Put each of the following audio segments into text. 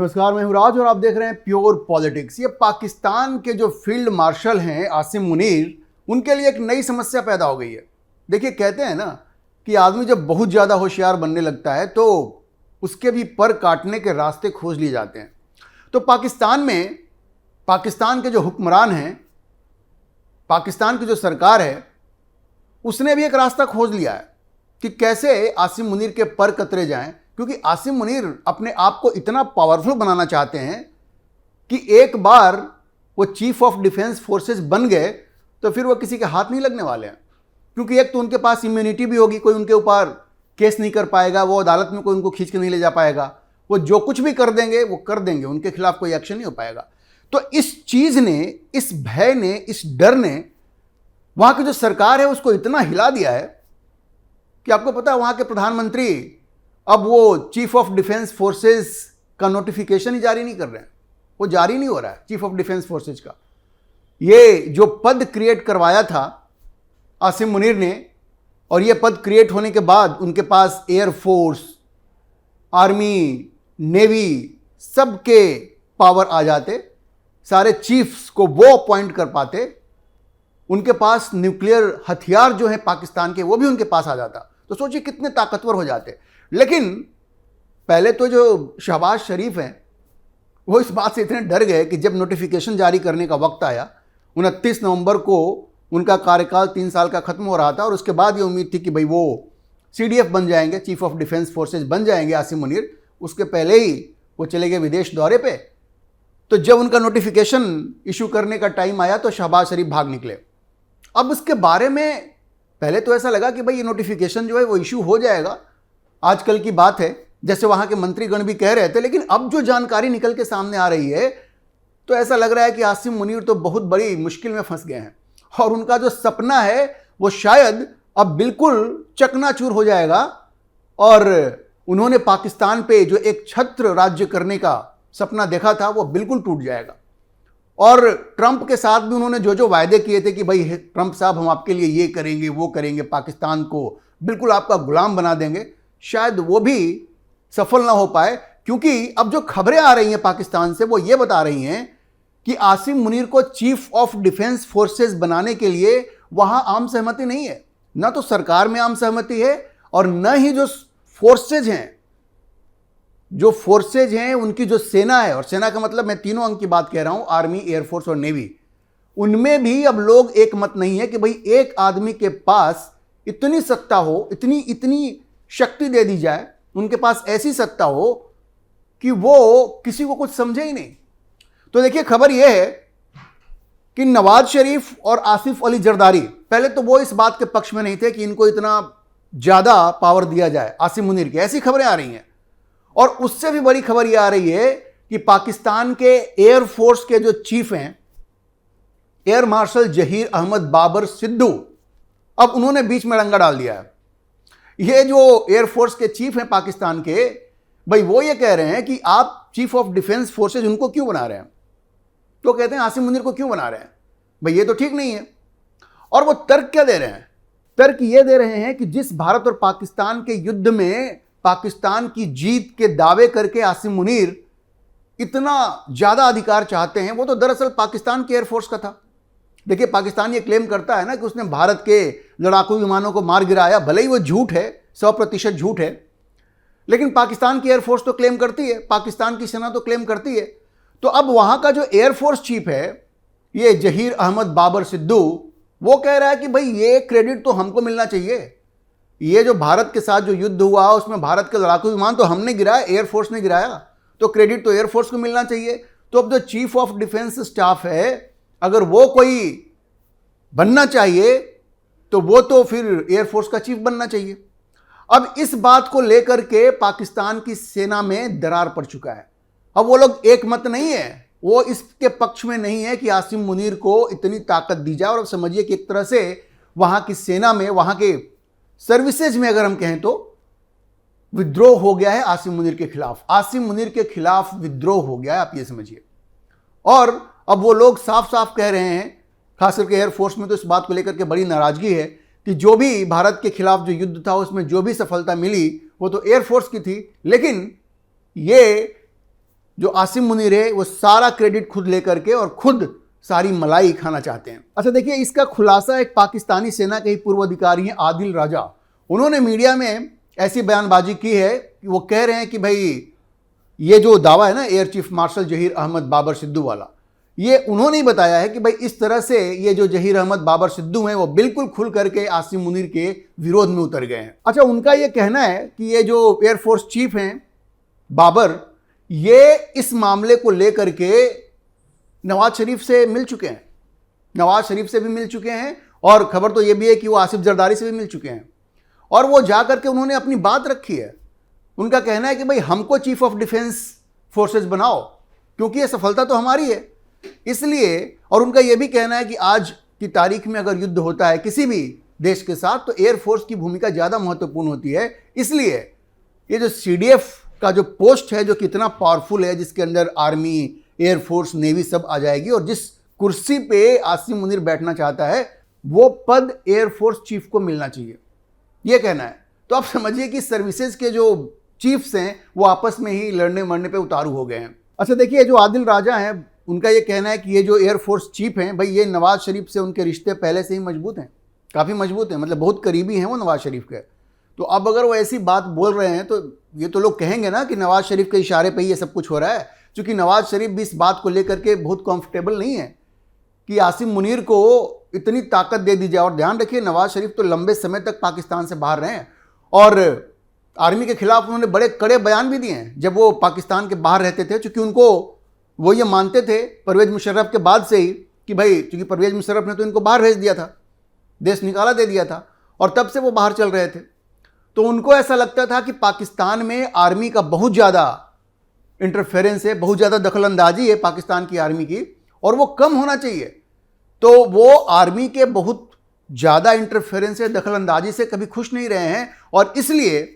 नमस्कार, मैं हूं राज और आप देख रहे हैं प्योर पॉलिटिक्स। ये पाकिस्तान के जो फील्ड मार्शल हैं आसिम मुनीर, उनके लिए एक नई समस्या पैदा हो गई है। देखिए, कहते हैं ना कि आदमी जब बहुत ज़्यादा होशियार बनने लगता है तो उसके भी पर काटने के रास्ते खोज लिए जाते हैं। तो पाकिस्तान में पाकिस्तान के जो हुक्मरान हैं, पाकिस्तान की जो सरकार है, उसने भी एक रास्ता खोज लिया है कि कैसे आसिम मुनीर के पर कतरे जाएं, क्योंकि आसिम मुनीर अपने आप को इतना पावरफुल बनाना चाहते हैं कि एक बार वो चीफ ऑफ डिफेंस फोर्सेस बन गए तो फिर वो किसी के हाथ नहीं लगने वाले हैं। क्योंकि एक तो उनके पास इम्यूनिटी भी होगी, कोई उनके ऊपर केस नहीं कर पाएगा, वो अदालत में कोई उनको खींच के नहीं ले जा पाएगा, वो जो कुछ भी कर देंगे वो कर देंगे, उनके खिलाफ कोई एक्शन नहीं हो पाएगा। तो इस चीज़ ने, इस भय ने, इस डर ने वहाँ की जो सरकार है उसको इतना हिला दिया है कि आपको पता है वहाँ के प्रधानमंत्री अब वो चीफ ऑफ डिफेंस फोर्सेस का नोटिफिकेशन ही जारी नहीं कर रहे हैं, वो जारी नहीं हो रहा है चीफ ऑफ डिफेंस फोर्सेस का। ये जो पद क्रिएट करवाया था आसिम मुनीर ने, और ये पद क्रिएट होने के बाद उनके पास एयरफोर्स, आर्मी, नेवी सबके पावर आ जाते, सारे चीफ्स को वो अपॉइंट कर पाते, उनके पास न्यूक्लियर हथियार जो है पाकिस्तान के वो भी उनके पास आ जाता। तो सोचिए कितने ताकतवर हो जाते। लेकिन पहले तो जो शहबाज शरीफ हैं वो इस बात से इतने डर गए कि जब नोटिफिकेशन जारी करने का वक्त आया, 29 नवंबर को उनका कार्यकाल 3 साल का खत्म हो रहा था और उसके बाद ये उम्मीद थी कि भाई वो CDF बन जाएंगे, चीफ ऑफ डिफेंस फोर्सेस बन जाएंगे आसिम मुनीर। उसके पहले ही वो चले गए विदेश दौरे पे। तो जब उनका नोटिफिकेशन इशू करने का टाइम आया तो शहबाज शरीफ भाग निकले। अब उसके बारे में पहले तो ऐसा लगा कि भाई ये नोटिफिकेशन जो है वो इशू हो जाएगा, आजकल की बात है, जैसे वहाँ के मंत्रीगण भी कह रहे थे। लेकिन अब जो जानकारी निकल के सामने आ रही है तो ऐसा लग रहा है कि आसिम मुनीर तो बहुत बड़ी मुश्किल में फंस गए हैं और उनका जो सपना है वो शायद अब बिल्कुल चकनाचूर हो जाएगा और उन्होंने पाकिस्तान पे जो एक छत्र राज्य करने का सपना देखा था वो बिल्कुल टूट जाएगा। और ट्रंप के साथ भी उन्होंने जो जो वायदे किए थे कि भाई ट्रंप साहब हम आपके लिए ये करेंगे, वो करेंगे, पाकिस्तान को बिल्कुल आपका गुलाम बना देंगे, शायद वो भी सफल ना हो पाए। क्योंकि अब जो खबरें आ रही हैं पाकिस्तान से वो ये बता रही हैं कि आसिम मुनीर को चीफ ऑफ डिफेंस फोर्सेस बनाने के लिए वहां आम सहमति नहीं है। ना तो सरकार में आम सहमति है और न ही जो फोर्सेज हैं, उनकी जो सेना है, और सेना का मतलब मैं तीनों अंग की बात कह रहा हूं, आर्मी, एयरफोर्स और नेवी, उनमें भी अब लोग एक मत नहीं है कि भाई एक आदमी के पास इतनी सत्ता हो, इतनी शक्ति दे दी जाए, उनके पास ऐसी सत्ता हो कि वो किसी को कुछ समझे ही नहीं। तो देखिए, खबर यह है कि नवाज शरीफ और आसिफ अली जरदारी, पहले तो वो इस बात के पक्ष में नहीं थे कि इनको इतना ज्यादा पावर दिया जाए आसिम मुनीर की, ऐसी खबरें आ रही हैं। और उससे भी बड़ी खबर यह आ रही है कि पाकिस्तान के एयरफोर्स के जो चीफ हैं, एयर मार्शल जहीर अहमद बाबर सिद्धू, अब उन्होंने बीच में रंगा डाल दिया है। ये जो एयरफोर्स के चीफ हैं पाकिस्तान के, भाई वो ये कह रहे हैं कि आप चीफ ऑफ डिफेंस फोर्सेज उनको क्यों बना रहे हैं। तो कहते हैं आसिम मुनीर को क्यों बना रहे हैं, भाई ये तो ठीक नहीं है। और वो तर्क क्या दे रहे हैं? तर्क ये दे रहे हैं कि जिस भारत और पाकिस्तान के युद्ध में पाकिस्तान की जीत के दावे करके आसिम मुनीर इतना ज्यादा अधिकार चाहते हैं, वो तो दरअसल पाकिस्तान के एयरफोर्स का था। देखिए, पाकिस्तान ये क्लेम करता है ना कि उसने भारत के लड़ाकू विमानों को मार गिराया, भले ही वो झूठ है, 100% झूठ है, लेकिन पाकिस्तान की एयरफोर्स तो क्लेम करती है, पाकिस्तान की सेना तो क्लेम करती है। तो अब वहां का जो एयरफोर्स चीफ है, ये जहीर अहमद बाबर सिद्धू, वो कह रहा है कि भाई ये क्रेडिट तो हमको मिलना चाहिए। ये जो भारत के साथ जो युद्ध हुआ उसमें भारत के लड़ाकू विमान तो हमने गिराया, एयरफोर्स ने गिराया, तो क्रेडिट तो एयरफोर्स को मिलना चाहिए। तो अब जो चीफ ऑफ डिफेंस स्टाफ है, अगर वो कोई बनना चाहिए तो वो तो फिर एयरफोर्स का चीफ बनना चाहिए। अब इस बात को लेकर के पाकिस्तान की सेना में दरार पड़ चुका है। अब वो लोग एक मत नहीं है, वो इसके पक्ष में नहीं है कि आसिम मुनीर को इतनी ताकत दी जाए। और अब समझिए कि एक तरह से वहां की सेना में, वहां के सर्विसेज में अगर हम कहें तो विद्रोह हो गया है आसिम मुनीर के खिलाफ। आसिम मुनीर के खिलाफ विद्रोह हो गया है, आप ये समझिए। और अब वो लोग साफ साफ कह रहे हैं, खास करके एयरफोर्स में तो इस बात को लेकर के बड़ी नाराजगी है कि जो भी भारत के खिलाफ जो युद्ध था उसमें जो भी सफलता मिली वो तो एयरफोर्स की थी, लेकिन ये जो आसिम मुनीर है वो सारा क्रेडिट खुद लेकर के और खुद सारी मलाई खाना चाहते हैं। अच्छा देखिए, इसका खुलासा एक पाकिस्तानी सेना के ही पूर्व अधिकारी हैं आदिल राजा, उन्होंने मीडिया में ऐसी बयानबाजी की है कि वो कह रहे हैं कि भाई ये जो दावा है ना air chief marshal Zaheer Ahmed Babar Sidhu वाला, ये उन्होंने ही बताया है कि भाई इस तरह से ये जो जहीर अहमद बाबर सिद्दू हैं वो बिल्कुल खुल करके आसिम मुनीर के विरोध में उतर गए हैं। अच्छा, उनका ये कहना है कि ये जो एयरफोर्स चीफ हैं बाबर, ये इस मामले को लेकर के नवाज शरीफ से मिल चुके हैं, नवाज शरीफ से भी मिल चुके हैं, और खबर तो ये भी है कि वो आसिफ जरदारी से भी मिल चुके हैं, और वो जा करके उन्होंने अपनी बात रखी है। उनका कहना है कि भाई हमको चीफ ऑफ डिफेंस फोर्सेस बनाओ, क्योंकि ये सफलता तो हमारी है इसलिए। और उनका यह भी कहना है कि आज की तारीख में अगर युद्ध होता है किसी भी देश के साथ तो एयरफोर्स की भूमिका ज़्यादा महत्वपूर्ण होती है, इसलिए ये जो सीडीएफ का जो पोस्ट है जो कितना पावरफुल है, जिसके अंदर आर्मी, एयरफोर्स, नेवी सब आ जाएगी, और जिस कुर्सी पे आसिम मुनीर बैठना चाहता है वो पद एयरफोर्स चीफ को मिलना चाहिए, ये कहना है। तो आप समझिए कि सर्विसेज के जो चीफ्स हैं वो आपस में ही लड़ने मरने पे उतारू हो गए हैं। अच्छा देखिए, जो आदिल राजा हैं उनका ये कहना है कि ये जो एयरफोर्स चीफ हैं भाई, ये नवाज शरीफ से उनके रिश्ते पहले से ही मजबूत हैं, काफ़ी मजबूत हैं, मतलब बहुत करीबी हैं वो नवाज शरीफ के। तो अब अगर वो ऐसी बात बोल रहे हैं तो ये तो लोग कहेंगे ना कि नवाज शरीफ के इशारे पे ही ये सब कुछ हो रहा है, क्योंकि नवाज शरीफ भी इस बात को लेकर के बहुत कंफर्टेबल नहीं है कि आसिम मुनीर को इतनी ताकत दे दी जाए। और ध्यान रखिए, नवाज शरीफ तो लंबे समय तक पाकिस्तान से बाहर रहे हैं और आर्मी के खिलाफ उन्होंने बड़े कड़े बयान भी दिए हैं जब वो पाकिस्तान के बाहर रहते थे, क्योंकि उनको वो ये मानते थे परवेज मुशर्रफ के बाद से ही कि भाई, क्योंकि परवेज मुशर्रफ ने तो इनको बाहर भेज दिया था, देश निकाला दे दिया था, और तब से वो बाहर चल रहे थे। तो उनको ऐसा लगता था कि पाकिस्तान में आर्मी का बहुत ज़्यादा इंटरफेरेंस है, बहुत ज़्यादा दखलंदाजी है पाकिस्तान की आर्मी की, और वो कम होना चाहिए। तो वो आर्मी के बहुत ज़्यादा इंटरफेरेंस है, दखलंदाजी से कभी खुश नहीं रहे हैं, और इसलिए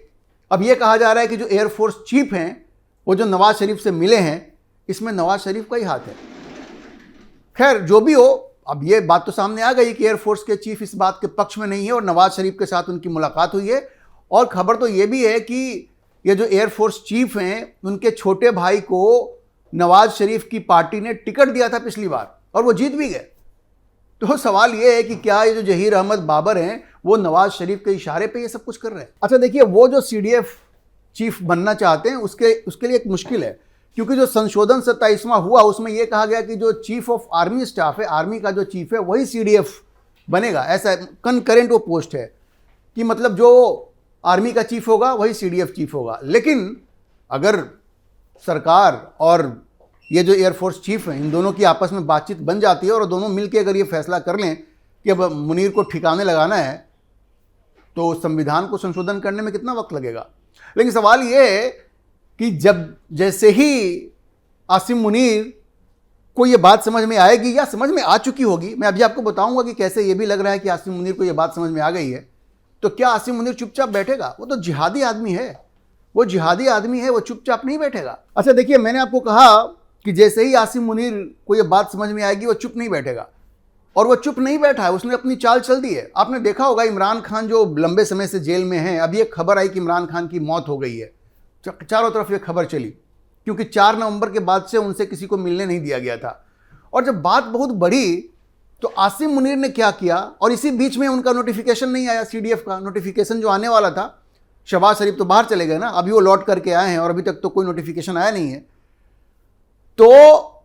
अब ये कहा जा रहा है कि जो एयरफोर्स चीफ हैं वो जो नवाज शरीफ से मिले हैं, इसमें नवाज शरीफ का ही हाथ है। खैर जो भी हो, अब ये बात तो सामने आ गई कि एयरफोर्स के चीफ इस बात के पक्ष में नहीं है और नवाज शरीफ के साथ उनकी मुलाकात हुई है। और खबर तो ये भी है कि ये जो एयरफोर्स चीफ हैं उनके छोटे भाई को नवाज शरीफ की पार्टी ने टिकट दिया था पिछली बार, और वो जीत भी गए। तो सवाल ये है कि क्या ये जो जहीर अहमद बाबर हैं वो नवाज शरीफ के इशारे पे ये सब कुछ कर रहे हैं। अच्छा देखिए, वो जो सीडीएफ चीफ बनना चाहते हैं उसके लिए एक मुश्किल है, क्योंकि जो संशोधन 27वां हुआ उसमें यह कहा गया कि जो चीफ ऑफ आर्मी स्टाफ है, आर्मी का जो चीफ है वही सीडीएफ बनेगा। ऐसा कनकरेंट वो पोस्ट है कि मतलब जो आर्मी का चीफ होगा वही सीडीएफ चीफ होगा। लेकिन अगर सरकार और ये जो एयरफोर्स चीफ हैं इन दोनों की आपस में बातचीत बन जाती है और दोनों मिलकर अगर ये फैसला कर लें कि अब मुनीर को ठिकाने लगाना है, तो संविधान को संशोधन करने में कितना वक्त लगेगा। लेकिन सवाल ये है कि जब जैसे ही आसिम मुनीर को ये बात समझ में आएगी या समझ में आ चुकी होगी, मैं अभी आपको बताऊंगा कि कैसे ये भी लग रहा है कि आसिम मुनीर को ये बात समझ में आ गई है, तो क्या आसिम मुनीर चुपचाप बैठेगा? वो तो जिहादी आदमी है, वो जिहादी आदमी है, वो चुपचाप नहीं बैठेगा। अच्छा देखिए, मैंने आपको कहा कि जैसे ही आसिम मुनीर को ये बात समझ में आएगी वो चुप नहीं बैठेगा, और वो चुप नहीं बैठा है, उसने अपनी चाल चल दी है। आपने देखा होगा इमरान खान जो लंबे समय से जेल में हैं, अभी एक खबर आई कि इमरान खान की मौत हो गई है, चारों तरफ ये खबर चली, क्योंकि 4 नवंबर के बाद से उनसे किसी को मिलने नहीं दिया गया था। और जब बात बहुत बढ़ी तो आसिम मुनीर ने क्या किया, और इसी बीच में उनका नोटिफिकेशन नहीं आया, सीडीएफ का नोटिफिकेशन जो आने वाला था। शहबाज शरीफ तो बाहर चले गए ना, अभी वो लौट करके आए हैं और अभी तक तो कोई नोटिफिकेशन आया नहीं है। तो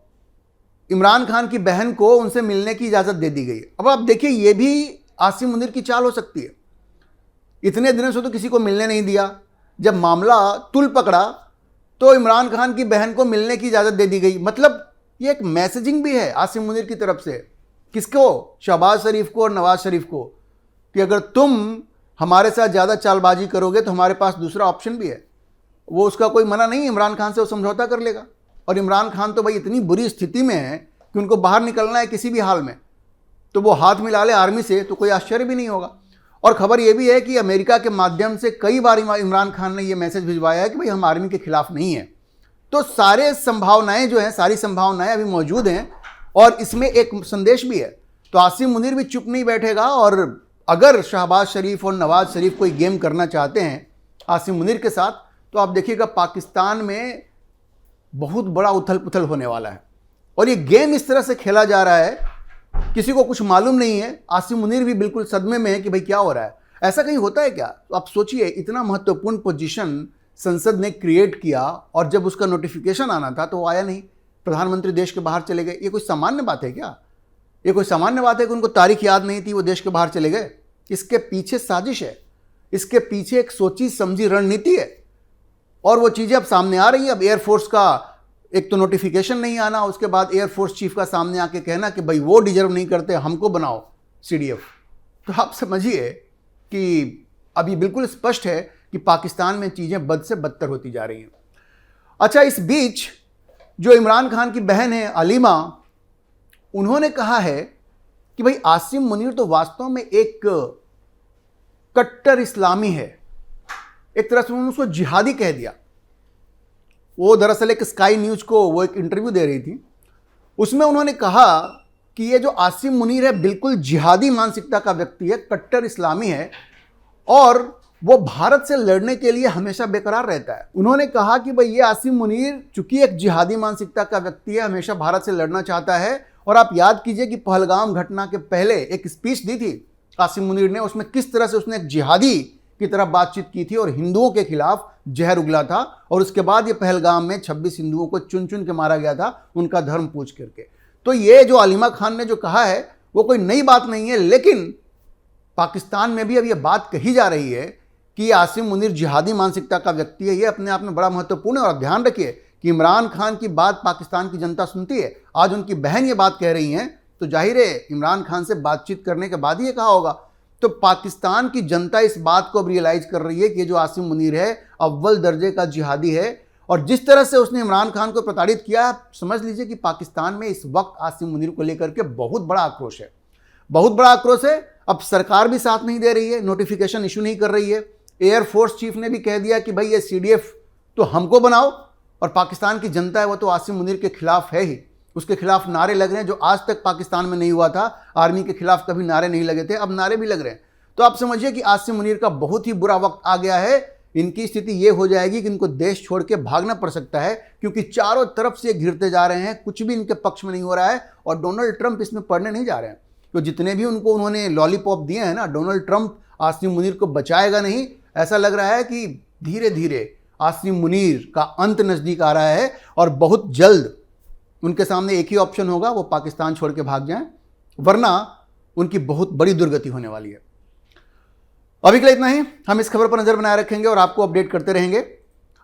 इमरान खान की बहन को उनसे मिलने की इजाज़त दे दी गई। अब आप देखिए, ये भी आसिम मुनीर की चाल हो सकती है। इतने दिनों से तो किसी को मिलने नहीं दिया, जब मामला तुल पकड़ा तो इमरान खान की बहन को मिलने की इजाज़त दे दी गई। मतलब ये एक मैसेजिंग भी है आसिम मुनीर की तरफ से, किसको? शहबाज शरीफ को और नवाज शरीफ को, कि अगर तुम हमारे साथ ज़्यादा चालबाजी करोगे तो हमारे पास दूसरा ऑप्शन भी है। वो उसका कोई मना नहीं, इमरान खान से वो समझौता कर लेगा। और इमरान खान तो भाई इतनी बुरी स्थिति में है कि उनको बाहर निकलना है किसी भी हाल में, तो वो हाथ मिला ले आर्मी से तो कोई आश्चर्य भी नहीं होगा। और खबर ये भी है कि अमेरिका के माध्यम से कई बार इमरान खान ने ये मैसेज भिजवाया है कि भाई हम आर्मी के खिलाफ नहीं हैं। तो सारे संभावनाएं जो हैं, सारी संभावनाएं अभी मौजूद हैं, और इसमें एक संदेश भी है। तो आसिम मुनीर भी चुप नहीं बैठेगा, और अगर शहबाज शरीफ और नवाज शरीफ कोई गेम करना चाहते हैं आसिम मुनीर के साथ, तो आप देखिएगा पाकिस्तान में बहुत बड़ा उथल पुथल होने वाला है। और ये गेम इस तरह से खेला जा रहा है, किसी को कुछ मालूम नहीं है। आसिम मुनीर भी बिल्कुल सदमे में है कि भाई क्या हो रहा है, ऐसा कहीं होता है क्या? तो आप सोचिए, इतना महत्वपूर्ण पोजीशन संसद ने क्रिएट किया और जब उसका नोटिफिकेशन आना था तो वो आया नहीं, प्रधानमंत्री देश के बाहर चले गए। ये कोई सामान्य बात है क्या? ये कोई सामान्य बात है कि उनको तारीख याद नहीं थी, वो देश के बाहर चले गए? इसके पीछे साजिश है, इसके पीछे एक सोची समझी रणनीति है और वो चीज़ें अब सामने आ रही है। अब एयरफोर्स का एक तो नोटिफिकेशन नहीं आना, उसके बाद एयरफोर्स चीफ का सामने आके कहना कि भाई वो डिजर्व नहीं करते, हमको बनाओ CDF। तो आप समझिए कि अभी बिल्कुल स्पष्ट है कि पाकिस्तान में चीज़ें बद से बदतर होती जा रही हैं। अच्छा, इस बीच जो इमरान खान की बहन है अलीमा, उन्होंने कहा है कि भाई आसिम मुनीर तो वास्तव में एक कट्टर इस्लामी है। एक तरह से उन्होंने उसको जिहादी कह दिया। वो दरअसल एक स्काई न्यूज़ को वो एक इंटरव्यू दे रही थी, उसमें उन्होंने कहा कि ये जो आसिम मुनीर है बिल्कुल जिहादी मानसिकता का व्यक्ति है, कट्टर इस्लामी है और वो भारत से लड़ने के लिए हमेशा बेकरार रहता है। उन्होंने कहा कि भाई ये आसिम मुनीर चूंकि एक जिहादी मानसिकता का व्यक्ति है, हमेशा भारत से लड़ना चाहता है। और आप याद कीजिए कि पहलगाम घटना के पहले एक स्पीच दी थी आसिम मुनीर ने, उसमें किस तरह से उसने एक जिहादी की तरफ बातचीत की थी और हिंदुओं के खिलाफ जहर उगला था। और उसके बाद ये पहलगाम में 26 हिंदुओं को चुन चुन के मारा गया था, उनका धर्म पूछ करके। तो ये जो अलीमा खान ने जो कहा है वो कोई नई बात नहीं है, लेकिन पाकिस्तान में भी अब ये बात कही जा रही है कि आसिम मुनीर जिहादी मानसिकता का व्यक्ति है। ये अपने आप में बड़ा महत्वपूर्ण है। और ध्यान रखिए कि इमरान खान की बात पाकिस्तान की जनता सुनती है। आज उनकी बहन ये बात कह रही हैं तो जाहिर है इमरान खान से बातचीत करने के बाद ही ये कहा होगा। तो पाकिस्तान की जनता इस बात को अब रियलाइज कर रही है कि ये जो आसिम मुनीर है अव्वल दर्जे का जिहादी है। और जिस तरह से उसने इमरान खान को प्रताड़ित किया, समझ लीजिए कि पाकिस्तान में इस वक्त आसिम मुनीर को लेकर के बहुत बड़ा आक्रोश है, बहुत बड़ा आक्रोश है। अब सरकार भी साथ नहीं दे रही है, नोटिफिकेशन इशू नहीं कर रही है। एयरफोर्स चीफ ने भी कह दिया कि भाई ये CDF तो हमको बनाओ। और पाकिस्तान की जनता है वो तो आसिम मुनीर के खिलाफ है ही, उसके खिलाफ नारे लग रहे हैं जो आज तक पाकिस्तान में नहीं हुआ था। आर्मी के खिलाफ कभी नारे नहीं लगे थे, अब नारे भी लग रहे हैं। तो आप समझिए कि आसिम मुनीर का बहुत ही बुरा वक्त आ गया है। इनकी स्थिति ये हो जाएगी कि इनको देश छोड़ के भागना पड़ सकता है, क्योंकि चारों तरफ से घिरते जा रहे हैं, कुछ भी इनके पक्ष में नहीं हो रहा है। और डोनाल्ड ट्रंप इसमें पड़ने नहीं जा रहे हैं। तो जितने भी उनको उन्होंने लॉलीपॉप दिए हैं ना, डोनाल्ड ट्रंप आसिम मुनीर को बचाएगा नहीं। ऐसा लग रहा है कि धीरे धीरे आसिम मुनीर का अंत नज़दीक आ रहा है और बहुत जल्द उनके सामने एक ही ऑप्शन होगा, वो पाकिस्तान छोड़ के भाग जाएं, वरना उनकी बहुत बड़ी दुर्गति होने वाली है। अभी के लिए इतना ही। हम इस खबर पर नजर बनाए रखेंगे और आपको अपडेट करते रहेंगे।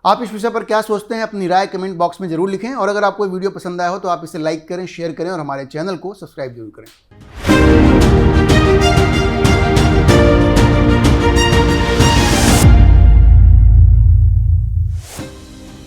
आप इस विषय पर क्या सोचते हैं, अपनी राय कमेंट बॉक्स में जरूर लिखें। और अगर आपको वीडियो पसंद आया हो तो आप इसे लाइक करें, शेयर करें और हमारे चैनल को सब्सक्राइब जरूर करें।